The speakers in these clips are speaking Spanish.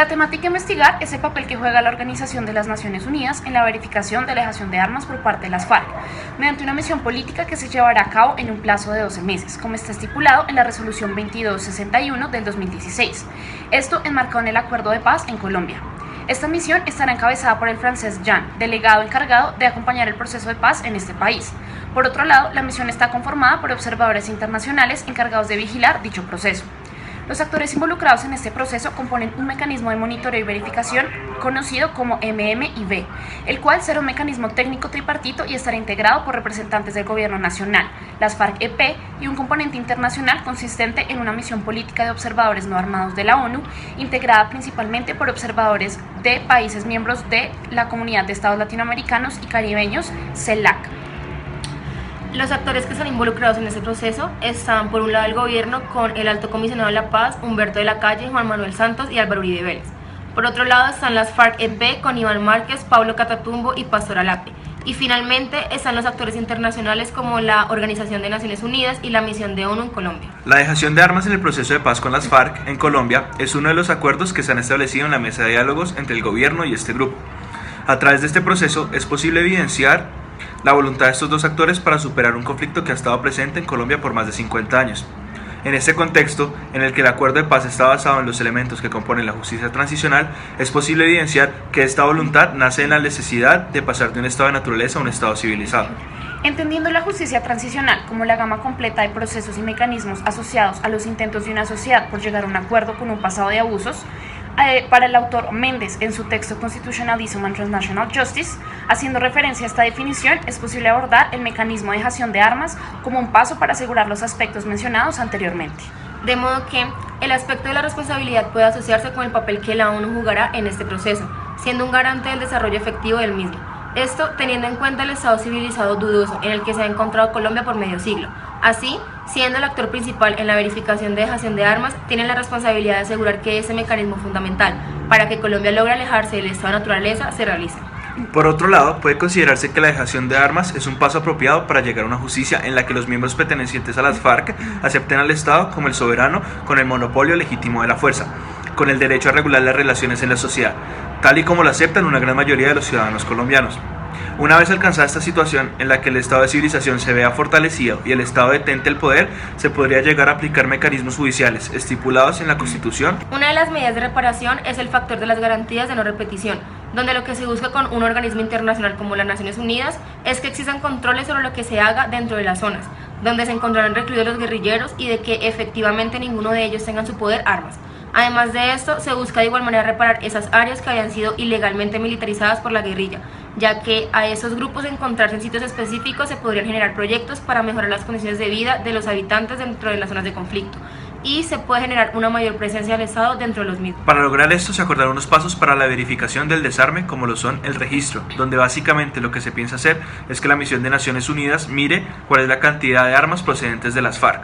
La temática a investigar es el papel que juega la Organización de las Naciones Unidas en la verificación de la dejación de armas por parte de las FARC, mediante una misión política que se llevará a cabo en un plazo de 12 meses, como está estipulado en la Resolución 2261 del 2016. Esto enmarcado en el Acuerdo de Paz en Colombia. Esta misión estará encabezada por el francés Jean, delegado encargado de acompañar el proceso de paz en este país. Por otro lado, la misión está conformada por observadores internacionales encargados de vigilar dicho proceso. Los actores involucrados en este proceso componen un mecanismo de monitoreo y verificación conocido como MMIV, el cual será un mecanismo técnico tripartito y estará integrado por representantes del gobierno nacional, las FARC-EP y un componente internacional consistente en una misión política de observadores no armados de la ONU, integrada principalmente por observadores de países miembros de la Comunidad de Estados Latinoamericanos y Caribeños, CELAC. Los actores que están involucrados en este proceso están, por un lado, el gobierno con el Alto Comisionado de la Paz, Humberto de la Calle, Juan Manuel Santos y Álvaro Uribe Vélez. Por otro lado están las FARC-EP con Iván Márquez, Pablo Catatumbo y Pastor Alape. Y finalmente están los actores internacionales como la Organización de Naciones Unidas y la Misión de ONU en Colombia. La dejación de armas en el proceso de paz con las FARC en Colombia es uno de los acuerdos que se han establecido en la mesa de diálogos entre el gobierno y este grupo. A través de este proceso es posible evidenciar la voluntad de estos dos actores para superar un conflicto que ha estado presente en Colombia por más de 50 años. En este contexto, en el que el acuerdo de paz está basado en los elementos que componen la justicia transicional, es posible evidenciar que esta voluntad nace en la necesidad de pasar de un estado de naturaleza a un estado civilizado. Entendiendo la justicia transicional como la gama completa de procesos y mecanismos asociados a los intentos de una sociedad por llegar a un acuerdo con un pasado de abusos, para el autor Méndez en su texto Constitutionalism and Transnational Justice, haciendo referencia a esta definición, es posible abordar el mecanismo de dejación de armas como un paso para asegurar los aspectos mencionados anteriormente. De modo que el aspecto de la responsabilidad puede asociarse con el papel que la ONU jugará en este proceso, siendo un garante del desarrollo efectivo del mismo. Esto teniendo en cuenta el estado civilizado dudoso en el que se ha encontrado Colombia por medio siglo. Así, siendo el actor principal en la verificación de dejación de armas, tiene la responsabilidad de asegurar que ese mecanismo fundamental para que Colombia logre alejarse del estado de naturaleza se realice. Por otro lado, puede considerarse que la dejación de armas es un paso apropiado para llegar a una justicia en la que los miembros pertenecientes a las FARC acepten al Estado como el soberano con el monopolio legítimo de la fuerza, con el derecho a regular las relaciones en la sociedad, tal y como lo aceptan una gran mayoría de los ciudadanos colombianos. Una vez alcanzada esta situación en la que el estado de civilización se vea fortalecido y el Estado detente el poder, se podría llegar a aplicar mecanismos judiciales estipulados en la Constitución. Una de las medidas de reparación es el factor de las garantías de no repetición, donde lo que se busca con un organismo internacional como las Naciones Unidas es que existan controles sobre lo que se haga dentro de las zonas, donde se encontrarán recluidos los guerrilleros y de que efectivamente ninguno de ellos tenga en su poder armas. Además de esto, se busca de igual manera reparar esas áreas que habían sido ilegalmente militarizadas por la guerrilla, ya que a esos grupos encontrarse en sitios específicos se podrían generar proyectos para mejorar las condiciones de vida de los habitantes dentro de las zonas de conflicto, y se puede generar una mayor presencia del Estado dentro de los mismos. Para lograr esto se acordaron unos pasos para la verificación del desarme, como lo son el registro, donde básicamente lo que se piensa hacer es que la misión de Naciones Unidas mire cuál es la cantidad de armas procedentes de las FARC.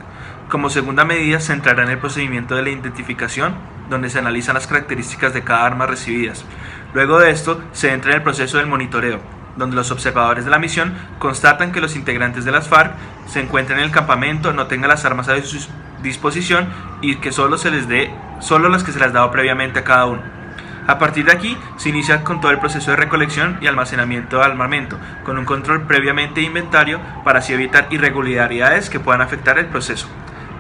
Como segunda medida se entrará en el procedimiento de la identificación, donde se analizan las características de cada arma recibidas. Luego de esto se entra en el proceso del monitoreo, donde los observadores de la misión constatan que los integrantes de las FARC se encuentran en el campamento, no tengan las armas a su disposición y que solo las que se les ha dado previamente a cada uno. A partir de aquí se inicia con todo el proceso de recolección y almacenamiento de armamento, con un control previamente de inventario para así evitar irregularidades que puedan afectar el proceso.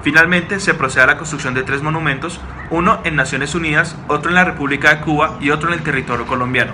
Finalmente se procede a la construcción de 3 monumentos, uno en Naciones Unidas, otro en la República de Cuba y otro en el territorio colombiano.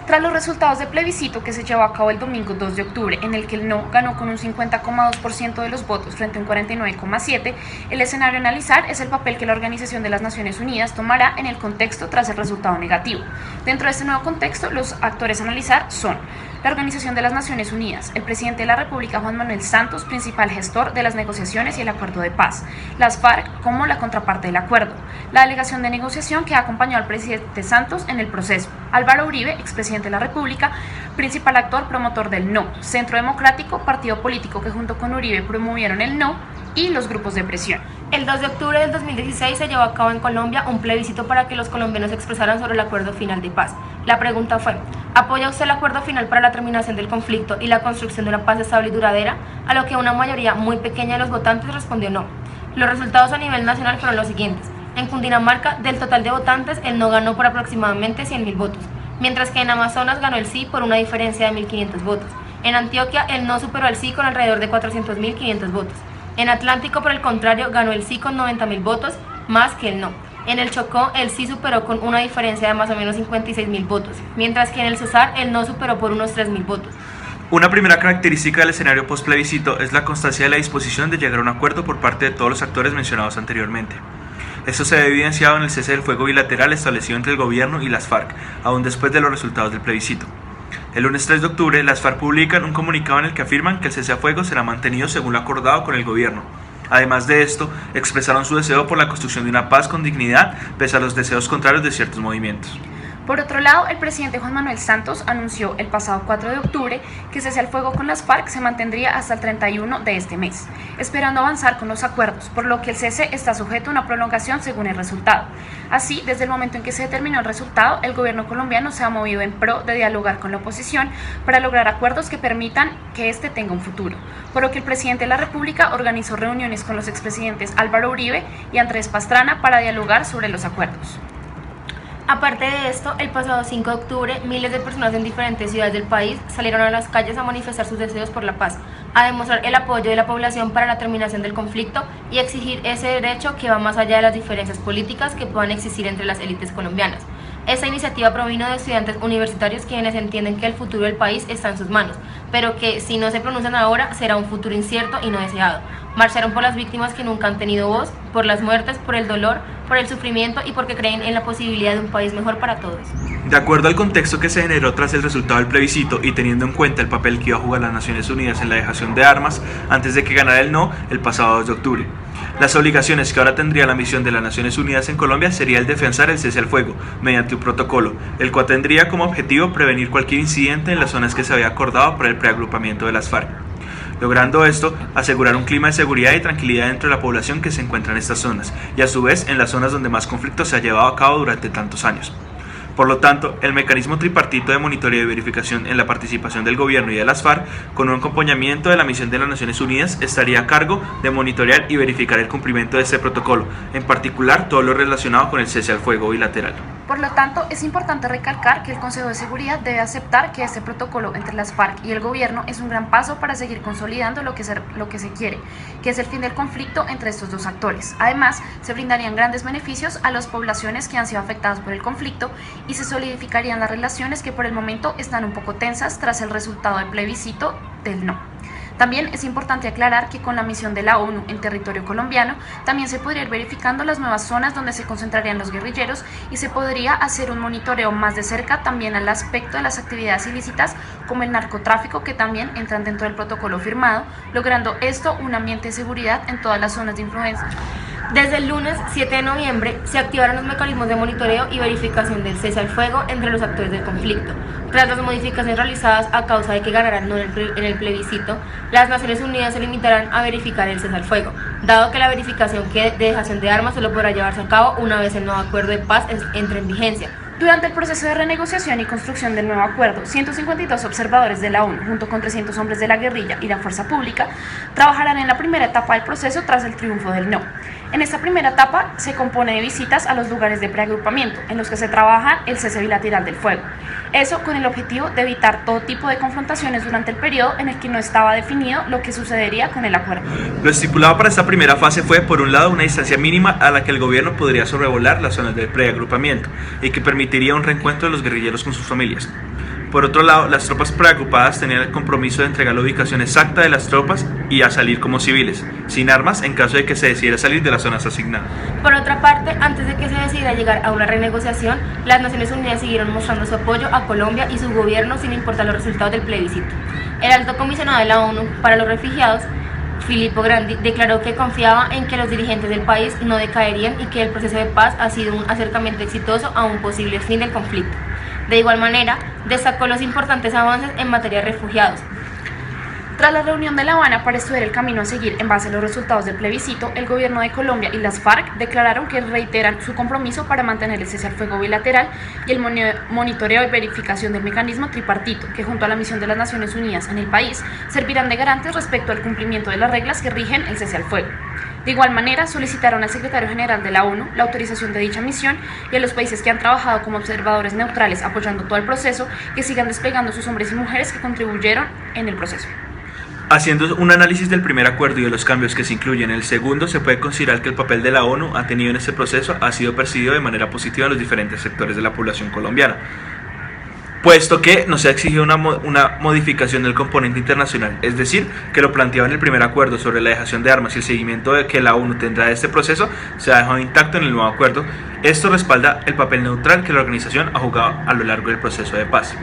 Tras los resultados del plebiscito que se llevó a cabo el domingo 2 de octubre, en el que el no ganó con un 50,2% de los votos frente a un 49,7%, el escenario a analizar es el papel que la Organización de las Naciones Unidas tomará en el contexto tras el resultado negativo. Dentro de este nuevo contexto, los actores a analizar son la Organización de las Naciones Unidas, el presidente de la República Juan Manuel Santos, principal gestor de las negociaciones y el acuerdo de paz, las FARC como la contraparte del acuerdo, la delegación de negociación que acompañó al presidente Santos en el proceso, Álvaro Uribe, expresidente de la República, principal actor promotor del no, Centro Democrático, partido político que junto con Uribe promovieron el no, y los grupos de presión. El 2 de octubre del 2016 se llevó a cabo en Colombia un plebiscito para que los colombianos expresaran sobre el acuerdo final de paz. La pregunta fue: ¿apoya usted el acuerdo final para la terminación del conflicto y la construcción de una paz estable y duradera? A lo que una mayoría muy pequeña de los votantes respondió no. Los resultados a nivel nacional fueron los siguientes: En Cundinamarca, del total de votantes, el no ganó por aproximadamente 100.000 votos, mientras que en Amazonas ganó el sí por una diferencia de 1.500 votos. En Antioquia, el no superó al sí con alrededor de 400.500 votos. En Atlántico, por el contrario, ganó el sí con 90.000 votos, más que el no. En el Chocó, el sí superó con una diferencia de más o menos 56.000 votos, mientras que en el Cesar, el no superó por unos 3.000 votos. Una primera característica del escenario postplebiscito es la constancia de la disposición de llegar a un acuerdo por parte de todos los actores mencionados anteriormente. Esto se ve evidenciado en el cese del fuego bilateral establecido entre el gobierno y las FARC, aún después de los resultados del plebiscito. El lunes 3 de octubre, las FARC publican un comunicado en el que afirman que el cese a fuego será mantenido según lo acordado con el gobierno. Además de esto, expresaron su deseo por la construcción de una paz con dignidad, pese a los deseos contrarios de ciertos movimientos. Por otro lado, el presidente Juan Manuel Santos anunció el pasado 4 de octubre que el cese al fuego con las FARC se mantendría hasta el 31 de este mes, esperando avanzar con los acuerdos, por lo que el cese está sujeto a una prolongación según el resultado. Así, desde el momento en que se determinó el resultado, el gobierno colombiano se ha movido en pro de dialogar con la oposición para lograr acuerdos que permitan que éste tenga un futuro, por lo que el presidente de la República organizó reuniones con los expresidentes Álvaro Uribe y Andrés Pastrana para dialogar sobre los acuerdos. Aparte de esto, el pasado 5 de octubre, miles de personas en diferentes ciudades del país salieron a las calles a manifestar sus deseos por la paz, a demostrar el apoyo de la población para la terminación del conflicto y exigir ese derecho que va más allá de las diferencias políticas que puedan existir entre las élites colombianas. Esta iniciativa provino de estudiantes universitarios quienes entienden que el futuro del país está en sus manos, pero que si no se pronuncian ahora será un futuro incierto y no deseado. Marcharon por las víctimas que nunca han tenido voz, por las muertes, por el dolor, por el sufrimiento y porque creen en la posibilidad de un país mejor para todos. De acuerdo al contexto que se generó tras el resultado del plebiscito y teniendo en cuenta el papel que iba a jugar las Naciones Unidas en la dejación de armas antes de que ganara el no el pasado 2 de octubre, las obligaciones que ahora tendría la misión de las Naciones Unidas en Colombia sería el de afianzar el cese al fuego mediante un protocolo, el cual tendría como objetivo prevenir cualquier incidente en las zonas que se había acordado para el preagrupamiento de las FARC. Logrando esto, asegurar un clima de seguridad y tranquilidad dentro de la población que se encuentra en estas zonas, y a su vez en las zonas donde más conflicto se ha llevado a cabo durante tantos años. Por lo tanto, el mecanismo tripartito de monitoreo y verificación en la participación del gobierno y de las FARC, con un acompañamiento de la misión de las Naciones Unidas, estaría a cargo de monitorear y verificar el cumplimiento de este protocolo, en particular todo lo relacionado con el cese al fuego bilateral. Por lo tanto, es importante recalcar que el Consejo de Seguridad debe aceptar que este protocolo entre las FARC y el gobierno es un gran paso para seguir consolidando lo que se quiere, que es el fin del conflicto entre estos dos actores. Además, se brindarían grandes beneficios a las poblaciones que han sido afectadas por el conflicto y se solidificarían las relaciones que por el momento están un poco tensas tras el resultado del plebiscito del no. También es importante aclarar que con la misión de la ONU en territorio colombiano también se podría ir verificando las nuevas zonas donde se concentrarían los guerrilleros y se podría hacer un monitoreo más de cerca también al aspecto de las actividades ilícitas como el narcotráfico que también entran dentro del protocolo firmado, logrando esto un ambiente de seguridad en todas las zonas de influencia. Desde el lunes 7 de noviembre se activaron los mecanismos de monitoreo y verificación del cese al fuego entre los actores del conflicto. Tras las modificaciones realizadas a causa de que ganarán no en el plebiscito, las Naciones Unidas se limitarán a verificar el cese al fuego, dado que la verificación de dejación de armas solo podrá llevarse a cabo una vez el nuevo acuerdo de paz entre en vigencia. Durante el proceso de renegociación y construcción del nuevo acuerdo, 152 observadores de la ONU, junto con 300 hombres de la guerrilla y la fuerza pública, trabajarán en la primera etapa del proceso tras el triunfo del no. En esta primera etapa se compone de visitas a los lugares de preagrupamiento, en los que se trabaja el cese bilateral del fuego. Eso con el objetivo de evitar todo tipo de confrontaciones durante el periodo en el que no estaba definido lo que sucedería con el acuerdo. Lo estipulado para esta primera fase fue, por un lado, una distancia mínima a la que el gobierno podría sobrevolar las zonas de preagrupamiento y que permitiría un reencuentro de los guerrilleros con sus familias. Por otro lado, las tropas preagrupadas tenían el compromiso de entregar la ubicación exacta de las tropas y a salir como civiles, sin armas en caso de que se decidiera salir de las zonas asignadas. Por otra parte, antes de que se decidiera llegar a una renegociación, las Naciones Unidas siguieron mostrando su apoyo a Colombia y su gobierno sin importar los resultados del plebiscito. El alto comisionado de la ONU para los refugiados, Filippo Grandi, declaró que confiaba en que los dirigentes del país no decaerían y que el proceso de paz ha sido un acercamiento exitoso a un posible fin del conflicto. De igual manera, destacó los importantes avances en materia de refugiados. Tras la reunión de La Habana para estudiar el camino a seguir en base a los resultados del plebiscito, el gobierno de Colombia y las FARC declararon que reiteran su compromiso para mantener el cese al fuego bilateral y el monitoreo y verificación del mecanismo tripartito, que junto a la misión de las Naciones Unidas en el país servirán de garantes respecto al cumplimiento de las reglas que rigen el cese al fuego. De igual manera, solicitaron al secretario general de la ONU la autorización de dicha misión y a los países que han trabajado como observadores neutrales apoyando todo el proceso que sigan desplegando sus hombres y mujeres que contribuyeron en el proceso. Haciendo un análisis del primer acuerdo y de los cambios que se incluyen en el segundo, se puede considerar que el papel de la ONU ha tenido en este proceso ha sido percibido de manera positiva en los diferentes sectores de la población colombiana, puesto que no se ha exigido una modificación del componente internacional, es decir, que lo planteado en el primer acuerdo sobre la dejación de armas y el seguimiento de que la ONU tendrá de este proceso se ha dejado intacto en el nuevo acuerdo. Esto respalda el papel neutral que la organización ha jugado a lo largo del proceso de paz.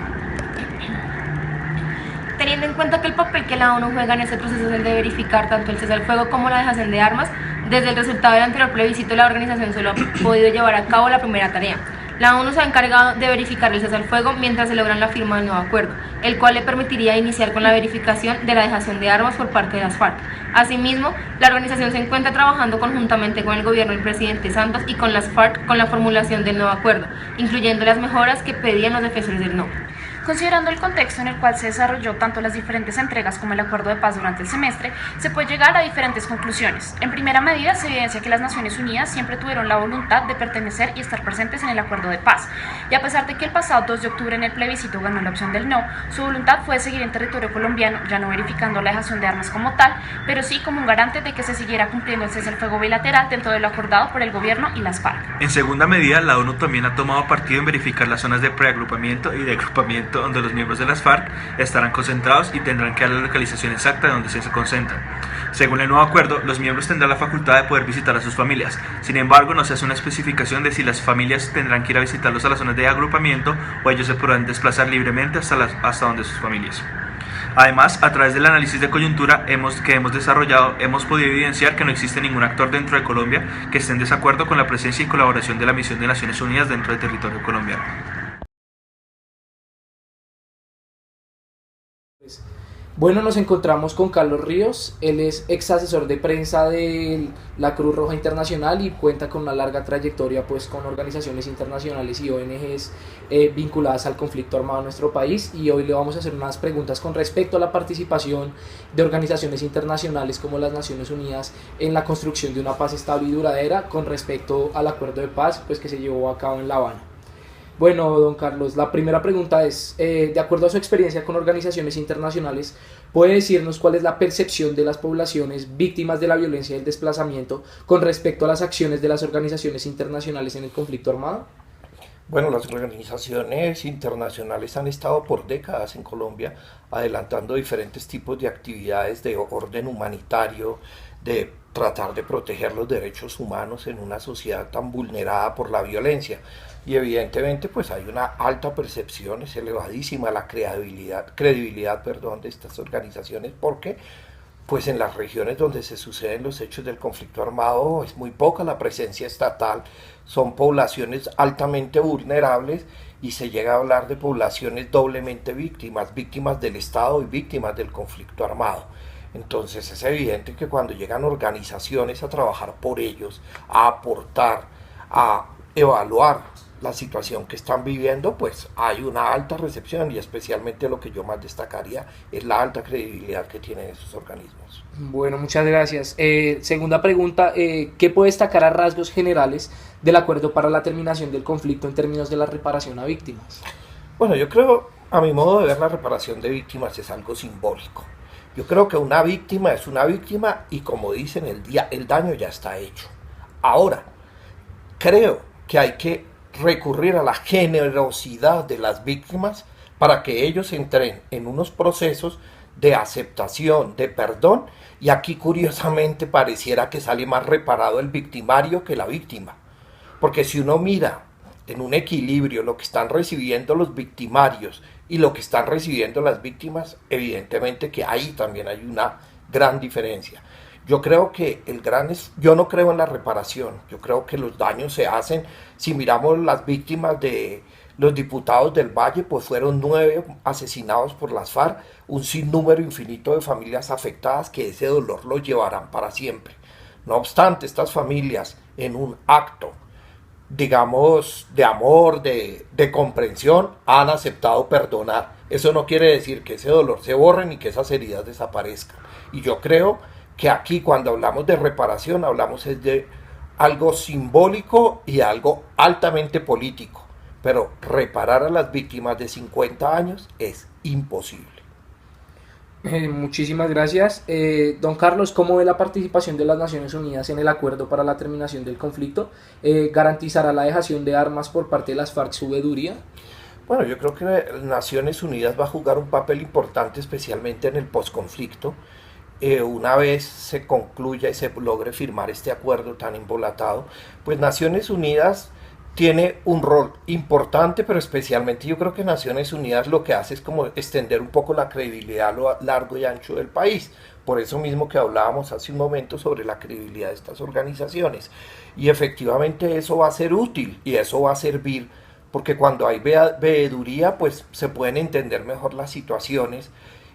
Teniendo en cuenta que el papel que la ONU juega en este proceso es el de verificar tanto el cese al fuego como la dejación de armas, desde el resultado del anterior plebiscito la organización solo ha podido llevar a cabo la primera tarea. La ONU se ha encargado de verificar el cese al fuego mientras se logran la firma del nuevo acuerdo, el cual le permitiría iniciar con la verificación de la dejación de armas por parte de las FARC. Asimismo, la organización se encuentra trabajando conjuntamente con el gobierno del presidente Santos y con las FARC con la formulación del nuevo acuerdo, incluyendo las mejoras que pedían los defensores del no. Considerando el contexto en el cual se desarrolló tanto las diferentes entregas como el acuerdo de paz durante el semestre, se puede llegar a diferentes conclusiones. En primera medida, se evidencia que las Naciones Unidas siempre tuvieron la voluntad de pertenecer y estar presentes en el acuerdo de paz, y a pesar de que el pasado 2 de octubre en el plebiscito ganó la opción del no, su voluntad fue seguir en territorio colombiano, ya no verificando la dejación de armas como tal, pero sí como un garante de que se siguiera cumpliendo el cese al fuego bilateral dentro de lo acordado por el gobierno y las FARC. En segunda medida, la ONU también ha tomado partido en verificar las zonas de preagrupamiento y de agrupamiento donde los miembros de las FARC estarán concentrados y tendrán que dar la localización exacta de donde se concentran. Según el nuevo acuerdo, los miembros tendrán la facultad de poder visitar a sus familias. Sin embargo, no se hace una especificación de si las familias tendrán que ir a visitarlos a las zonas de agrupamiento o ellos se podrán desplazar libremente hasta donde sus familias. Además, a través del análisis de coyuntura que hemos desarrollado, hemos podido evidenciar que no existe ningún actor dentro de Colombia que esté en desacuerdo con la presencia y colaboración de la misión de Naciones Unidas dentro del territorio colombiano. Bueno, nos encontramos con Carlos Ríos, él es ex asesor de prensa de la Cruz Roja Internacional y cuenta con una larga trayectoria pues, con organizaciones internacionales y ONGs vinculadas al conflicto armado en nuestro país, y hoy le vamos a hacer unas preguntas con respecto a la participación de organizaciones internacionales como las Naciones Unidas en la construcción de una paz estable y duradera con respecto al acuerdo de paz pues, que se llevó a cabo en La Habana. Bueno, don Carlos, la primera pregunta es, de acuerdo a su experiencia con organizaciones internacionales, ¿puede decirnos cuál es la percepción de las poblaciones víctimas de la violencia y el desplazamiento con respecto a las acciones de las organizaciones internacionales en el conflicto armado? Bueno, las organizaciones internacionales han estado por décadas en Colombia adelantando diferentes tipos de actividades de orden humanitario, de tratar de proteger los derechos humanos en una sociedad tan vulnerada por la violencia. Y evidentemente pues hay una alta percepción, es elevadísima la credibilidad de estas organizaciones, porque pues en las regiones donde se suceden los hechos del conflicto armado es muy poca la presencia estatal, son poblaciones altamente vulnerables y se llega a hablar de poblaciones doblemente víctimas del Estado y víctimas del conflicto armado. Entonces es evidente que cuando llegan organizaciones a trabajar por ellos, a aportar, a evaluar la situación que están viviendo, pues hay una alta recepción, y especialmente lo que yo más destacaría es la alta credibilidad que tienen esos organismos. Bueno, muchas gracias. Segunda pregunta, ¿qué puede destacar a rasgos generales del acuerdo para la terminación del conflicto en términos de la reparación a víctimas? Bueno, yo creo, a mi modo de ver, la reparación de víctimas es algo simbólico. Yo creo que una víctima es una víctima y, como dicen, el daño ya está hecho. Ahora, creo que hay que recurrir a la generosidad de las víctimas para que ellos entren en unos procesos de aceptación, de perdón, y aquí curiosamente pareciera que sale más reparado el victimario que la víctima, porque si uno mira en un equilibrio lo que están recibiendo los victimarios y lo que están recibiendo las víctimas, evidentemente que ahí también hay una gran diferencia. Yo creo que yo no creo en la reparación, yo creo que los daños se hacen si miramos las víctimas de Los diputados del Valle pues fueron 9 asesinados por las FARC, un sinnúmero infinito de familias afectadas que ese dolor lo llevarán para siempre. No obstante, estas familias en un acto, digamos, de amor, de comprensión, han aceptado perdonar. Eso no quiere decir que ese dolor se borre ni que esas heridas desaparezcan. Y yo creo que aquí cuando hablamos de reparación, hablamos es de algo simbólico y algo altamente político. Pero reparar a las víctimas de 50 años es imposible. Muchísimas gracias. Don Carlos, ¿cómo ve la participación de las Naciones Unidas en el acuerdo para la terminación del conflicto? ¿Garantizará la dejación de armas por parte de las FARC su veeduría? Bueno, yo creo que Naciones Unidas va a jugar un papel importante, especialmente en el posconflicto. Una vez se concluya y se logre firmar este acuerdo tan embolatado, pues Naciones Unidas tiene un rol importante, pero especialmente yo creo que Naciones Unidas lo que hace es como extender un poco la credibilidad a lo largo y ancho del país. Por eso mismo que hablábamos hace un momento sobre la credibilidad de estas organizaciones. Y efectivamente eso va a ser útil y eso va a servir porque cuando hay veeduría pues se pueden entender mejor las situaciones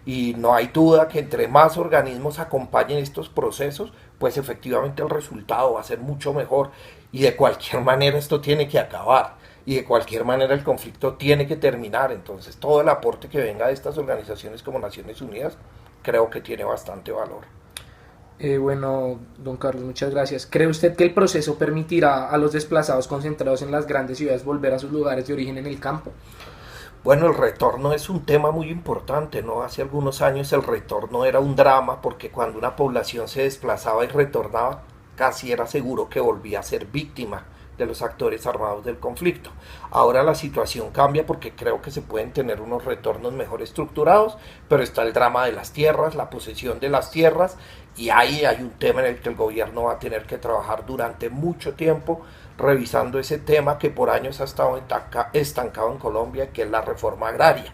y no hay duda que entre más organismos acompañen estos procesos, pues efectivamente el resultado va a ser mucho mejor y de cualquier manera esto tiene que acabar y de cualquier manera el conflicto tiene que terminar. Entonces todo el aporte que venga de estas organizaciones como Naciones Unidas creo que tiene bastante valor. Bueno, don Carlos, muchas gracias. ¿Cree usted que el proceso permitirá a los desplazados concentrados en las grandes ciudades volver a sus lugares de origen en el campo? Bueno, el retorno es un tema muy importante, ¿no? Hace algunos años el retorno era un drama porque cuando una población se desplazaba y retornaba, casi era seguro que volvía a ser víctima de los actores armados del conflicto. Ahora la situación cambia porque creo que se pueden tener unos retornos mejor estructurados, pero está el drama de las tierras, la posesión de las tierras, y ahí hay un tema en el que el gobierno va a tener que trabajar durante mucho tiempo revisando ese tema que por años ha estado estancado en Colombia, que es la reforma agraria.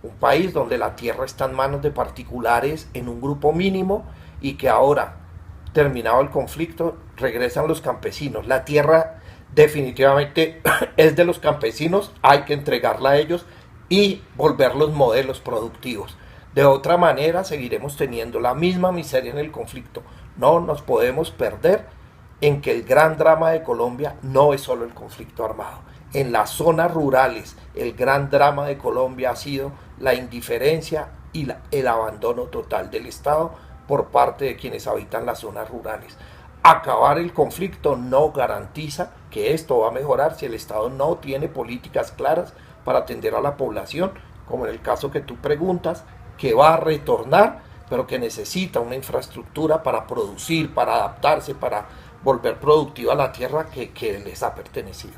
Un país donde la tierra está en manos de particulares en un grupo mínimo y que ahora, terminado el conflicto, regresan los campesinos. La tierra definitivamente es de los campesinos, hay que entregarla a ellos y volverlos modelos productivos. De otra manera seguiremos teniendo la misma miseria en el conflicto. No nos podemos perder en que el gran drama de Colombia no es solo el conflicto armado. En las zonas rurales, el gran drama de Colombia ha sido la indiferencia y el abandono total del Estado por parte de quienes habitan las zonas rurales. Acabar el conflicto no garantiza que esto va a mejorar si el Estado no tiene políticas claras para atender a la población, como en el caso que tú preguntas, que va a retornar, pero que necesita una infraestructura para producir, para adaptarse, para volver productiva la tierra que les ha pertenecido.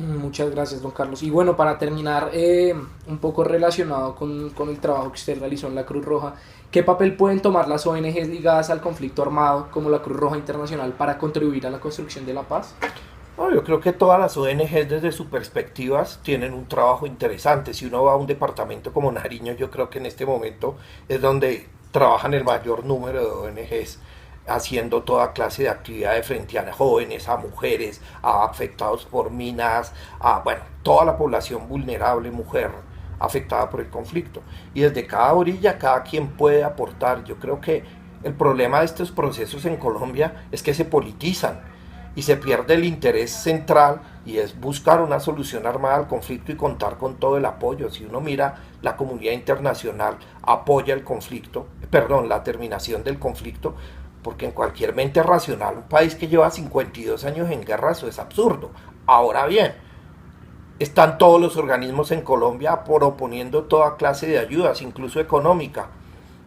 Muchas gracias, don Carlos. Y bueno, para terminar, un poco relacionado con el trabajo que usted realizó en la Cruz Roja, ¿qué papel pueden tomar las ONGs ligadas al conflicto armado, como la Cruz Roja Internacional, para contribuir a la construcción de la paz? No, yo creo que todas las ONGs desde sus perspectivas tienen un trabajo interesante. Si uno va a un departamento como Nariño, yo creo que en este momento es donde trabajan el mayor número de ONGs, haciendo toda clase de actividades frente a jóvenes, a mujeres, a afectados por minas, a toda la población vulnerable, mujer afectada por el conflicto. Y desde cada orilla, cada quien puede aportar. Yo creo que el problema de estos procesos en Colombia es que se politizan y se pierde el interés central, y es buscar una solución armada al conflicto y contar con todo el apoyo. Si uno mira, la comunidad internacional apoya el conflicto, la terminación del conflicto, porque en cualquier mente racional, un país que lleva 52 años en guerra, eso es absurdo. Ahora bien, están todos los organismos en Colombia proponiendo toda clase de ayudas, incluso económica,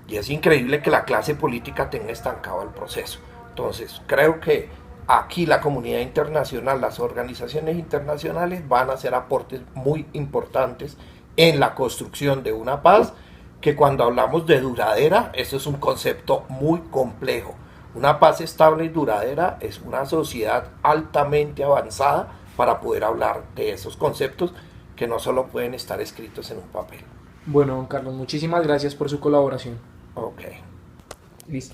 y es increíble que la clase política tenga estancado el proceso. Entonces, creo que aquí la comunidad internacional, las organizaciones internacionales van a hacer aportes muy importantes en la construcción de una paz, que cuando hablamos de duradera, eso es un concepto muy complejo. Una paz estable y duradera es una sociedad altamente avanzada para poder hablar de esos conceptos que no solo pueden estar escritos en un papel. Bueno, don Carlos, muchísimas gracias por su colaboración. Ok. Listo.